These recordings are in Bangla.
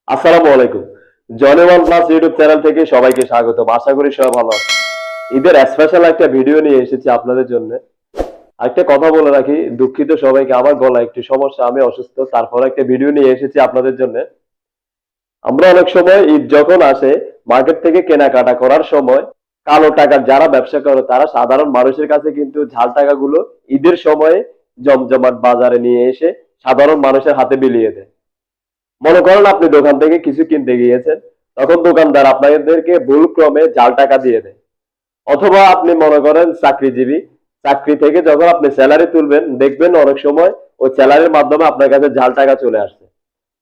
আসসালামু আলাইকুম। Johnny one plus YouTube channel থেকে সবাইকে স্বাগতম। আশা করি সবাই ভালো আছেন। ঈদের স্পেশাল একটা ভিডিও নিয়ে এসেছি আপনাদের জন্য। একটা কথা বলে রাখি, দুঃখিত সবাইকে, আমার গলায় একটু সমস্যা, আমি অসুস্থ। তারপর একটা ভিডিও নিয়ে এসেছি আপনাদের জন্য। আমরা অনেক সময় ঈদ যখন আসে মার্কেট থেকে কেনাকাটা করার সময় কালো টাকার যারা ব্যবসা করে তারা সাধারণ মানুষের কাছে কিন্তু ঝাল টাকাগুলো ঈদের সময়ে জমজমাট বাজারে নিয়ে এসে সাধারণ মানুষের হাতে বিলিয়ে দেয়। মনে করেন আপনি দোকান থেকে কিছু কিনতে গিয়েছেন, তখন দোকানদার আপনাদেরকে ভুল ক্রমে জাল টাকা দিয়ে দেয়। অথবা আপনি মনে করেন চাকরিজীবী, চাকরি থেকে যখন আপনি স্যালারি তুলবেন দেখবেন অনেক সময় ওই স্যালারির মাধ্যমে আপনার কাছে জাল টাকা চলে আসছে।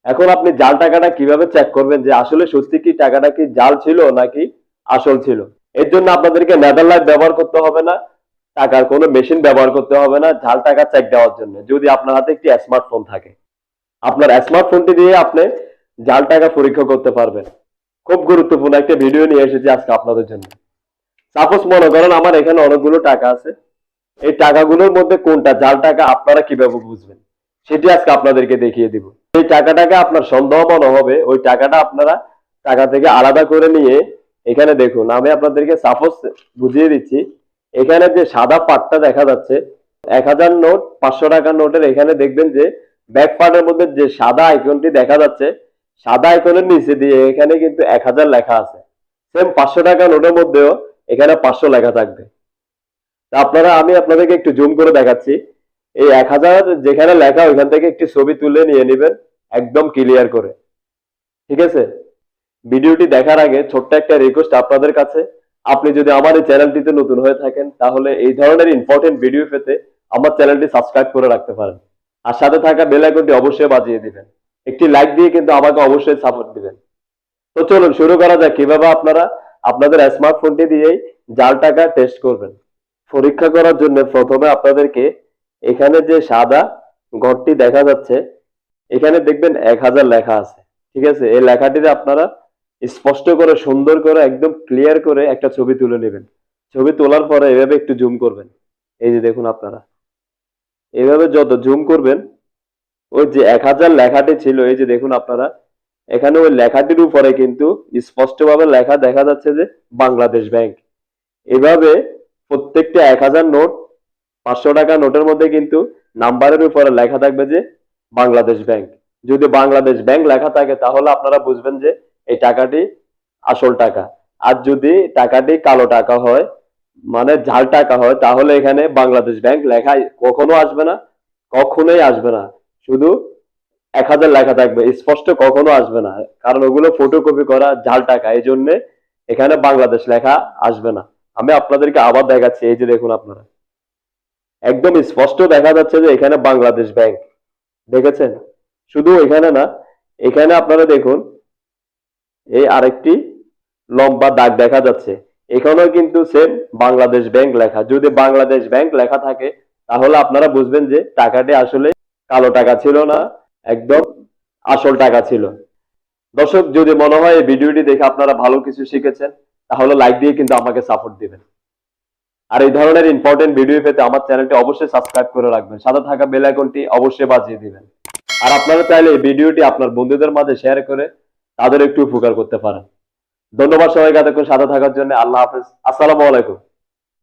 এখন আপনি জাল টাকাটা কিভাবে চেক করবেন যে আসলে সত্যি কি টাকাটা কি জাল ছিল নাকি আসল ছিল? এর জন্য আপনাদেরকে নেদারল্যান্ড ব্যবহার করতে হবে না, টাকার কোনো মেশিন ব্যবহার করতে হবে না জাল টাকা চেক দেওয়ার জন্য, যদি আপনার হাতে একটি স্মার্টফোন থাকে। আপনার স্মার্টফোনটি দিয়ে আপনি জাল টাকা পরীক্ষা করতে পারবেন। খুব গুরুত্বপূর্ণ একটা ভিডিও নিয়ে এসেছি আজকে আপনাদের জন্য। সাপোজ মনে করেন আমার এখানে অনেকগুলো টাকা আছে, এই টাকাগুলোর মধ্যে কোনটা জাল টাকা আপনারা কিভাবে বুঝবেন সেটি আজকে আপনাদেরকে দেখিয়ে দিব। এই টাকাটাকে আপনার সন্দেহ মনে হবে, ওই টাকাটা আপনারা টাকা থেকে আলাদা করে নিয়ে এখানে দেখুন, আমি আপনাদেরকে সাপোজ বুঝিয়ে দিচ্ছি। এখানে যে সাদা পাটটা দেখা যাচ্ছে 1000 নোট, 500 টাকার নোটের, এখানে দেখবেন যে ব্যাক পার্টের মধ্যে যে সাদা আইকনটি দেখা যাচ্ছে, সাদা আইকনের নিচে দিয়ে এখানে কিন্তু 1000 লেখা আছে। সেম 500 টাকা নোটের মধ্যেও এখানে 500 লেখা থাকবে। আমি আপনাদেরকে একটু জুম করে দেখাচ্ছি। এই 1000 যেখানে লেখা ওইখান থেকে একটি ছবি তুলে নিয়ে নেবেন, একদম ক্লিয়ার করে। ঠিক আছে? ভিডিওটি দেখার আগে ছোট্ট একটা রিকোয়েস্ট আপনাদের কাছে, আপনি যদি আমার এই চ্যানেলটিতে নতুন হয়ে থাকেন তাহলে এই ধরনের ইম্পর্টেন্ট ভিডিও পেতে আমার চ্যানেলটি সাবস্ক্রাইব করে রাখতে পারেন। আর সাথে থাকা বেল আইকনটি অবশ্যই বাজিয়ে দিবেন। একটি লাইক দিয়ে কিন্তু আমাকে অবশ্যই সাপোর্ট দিবেন। তো চলুন শুরু করা যাক কিভাবে আপনারা আপনাদের স্মার্টফোনটি দিয়েই জাল টাকা টেস্ট করবেন। পরীক্ষা করার জন্য প্রথমে আপনাদেরকে এখানে যে সাদা ঘরটি দেখা যাচ্ছে, এখানে দেখবেন 1000 লেখা আছে। ঠিক আছে? এই লেখাটিতে আপনারা স্পষ্ট করে সুন্দর করে একদম ক্লিয়ার করে একটা ছবি তুলে নেবেন। ছবি তোলার পরে এভাবে একটু জুম করবেন। এই যে দেখুন আপনারা এভাবে যত জুম করবেন, ওই যে 1000 লেখাটি ছিল, এই যে দেখুন আপনারা এখানে ওই লেখাটির উপরে কিন্তু স্পষ্টভাবে লেখা দেখা যাচ্ছে যে বাংলাদেশ ব্যাংক। এভাবে প্রত্যেকটা 1000 নোট, 500 টাকা নোটের মধ্যে কিন্তু নাম্বারের উপরে লেখা থাকবে যে বাংলাদেশ ব্যাংক। যদি বাংলাদেশ ব্যাংক লেখা থাকে তাহলে আপনারা বুঝবেন যে এই টাকাটি আসল টাকা। আর যদি টাকাটি কালো টাকা হয়, মানে জাল টাকা হয়, তাহলে এখানে বাংলাদেশ ব্যাংক লেখা কখনো আসবে না, কখনোই আসবে না। শুধু 1000 লেখা থাকবে, স্পষ্ট কখনো আসবে না, কারণ ওগুলো ফটোকপি করা জাল টাকা, এই জন্য এখানে বাংলাদেশ লেখা আসবে না। আমি আপনাদেরকে আবার দেখাচ্ছি, এই যে দেখুন আপনারা একদম স্পষ্ট দেখা যাচ্ছে যে এখানে বাংলাদেশ ব্যাংক। দেখেছেন? শুধু এখানে না, এখানে আপনারা দেখুন এই আরেকটি লম্বা দাগ দেখা যাচ্ছে, এখানেও কিন্তু সেম বাংলাদেশ ব্যাংক লেখা। যদি বাংলাদেশ ব্যাংক লেখা থাকে তাহলে আপনারা বুঝবেন যে টাকাটি আসলে কালো টাকা ছিল না, একদম আসল টাকা ছিল। দর্শক, যদি মনে হয় এই ভিডিওটি দেখে আপনারা ভালো কিছু শিখেছেন তাহলে লাইক দিয়ে কিন্তু আমাকে সাপোর্ট দিবেন। আর এই ধরনের ইম্পর্টেন্ট ভিডিও পেতে আমার চ্যানেলটি অবশ্যই সাবস্ক্রাইব করে রাখবেন, সাথে থাকা বেল আইকনটি অবশ্যই বাজিয়ে দিবেন। আর আপনারা চাইলে এই ভিডিওটি আপনার বন্ধুদের মাঝে শেয়ার করে তাদের একটু উপকার করতে পারেন। ধন্যবাদ সবাইকে এতক্ষণ সাথে থাকার জন্য। আল্লাহ হাফেজ। আসসালামু আলাইকুম।